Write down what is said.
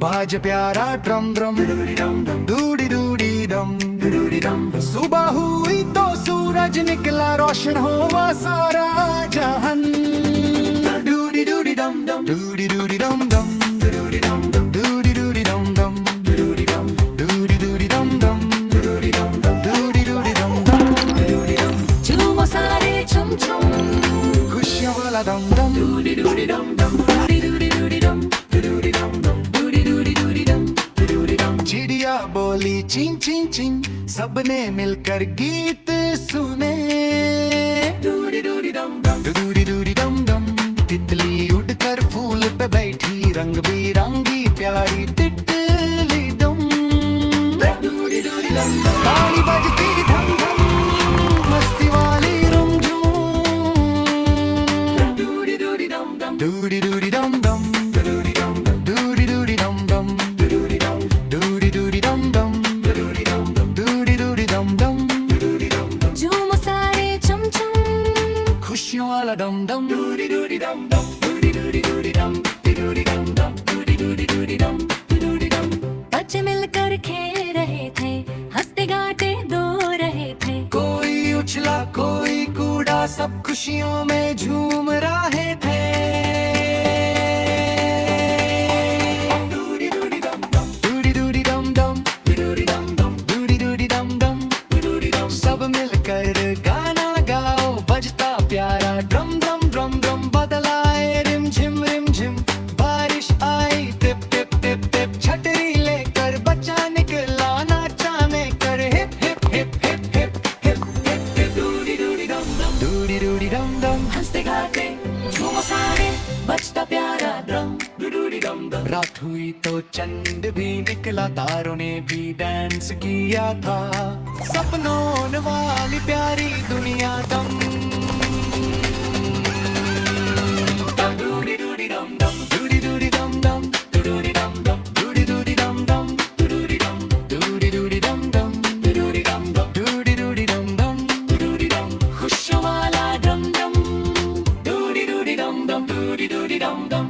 बाज प्यारा drum drum दूडी दूडी डम। सुबह हुई तो सूरज निकला, रोशन हुआ सारा जहान। दूडी दूडी डम डम, दूडी दूडी डम डम, दूडी डम डम, दूडी दूडी डम डम, दूडी डम, दूडी दूडी डम डम, दूडी डम डम, दूडी दूडी डम डम, दूडी डम। झूमो सारे छुम छुम, खुशियों वाला डम डम, दूडी दूडी डम डम, दूडी दूडी दूडी डम, दूडी डम डम, दूडी दूडी दूडी डम, दूडी डम। चिड़िया बोली चिं चिं चिं, सबने मिलकर गीत सुने। दूडी दूडी डम डम, दूडी दूडी डम डम। तितली उड़कर फूल पे बैठी, रंग बिरंगी प्यारी तितली डम। दूडी दूडी डम डम, ताली बजती धम धम, मस्ती वाली रुमझुम। दूडी दूडी डम डम, दूडी दूडी डम डम, दूडी डम डम, दूडी दूडी डम डम, दूडी डम, दूडी दूडी डम डम, दूडी डम डम, दूडी दूडी डम डम, दूडी डम डम। झूमो सारे छुम छुम, खुशियों वाला डम डम। दूडी दूडी डम डम, दूडी दूडी दूडी डम, दूडी डम डम, दूडी दूडी दूडी डम, दूडी डम। बच्चे मिलकर खेल रहे थे, हंसते गाते दो रहे थे। कोई उछला कोई कूदा, सब खुशियों में झूम रहे थे। दूडी दूडी डम डम, दूडी दूडी डम डम, दूडी डम डम, दूडी दूडी डम डम। दूडी डम। सब मिलकर गाना गाओ, बजता प्यारा ड्रम ड्रम ड्रम ड्रम। बदलाए रिम झिम रिम झिम, बारिश आई टिप टिप टिप टिप। छतरी लेकर बच्चा निकला, नाचाने कर hip hip hip hip hip hip hip hip. दूडी दूडी डम डम, दूडी दूडी डम डम। हंसते गाते झूमो सारे, बजता प्यारा ड्रम, दूडी डम डम। रात हुई तो चंद भी निकला, तारों ने भी डांस किया था। सपनों वाली प्यारी दुनिया दम। दूडी दूडी डम डम, दूडी दूडी डम डम, दूडी डम डम, दूडी दूडी डम डम, दूडी डम, दूडी दूडी डम डम, दूडी डम डम, दूडी दूडी डम डम। दूडी डम। खुशियों वाला डम डम, दूडी दूडी डम डम, दूडी दूडी डम डम।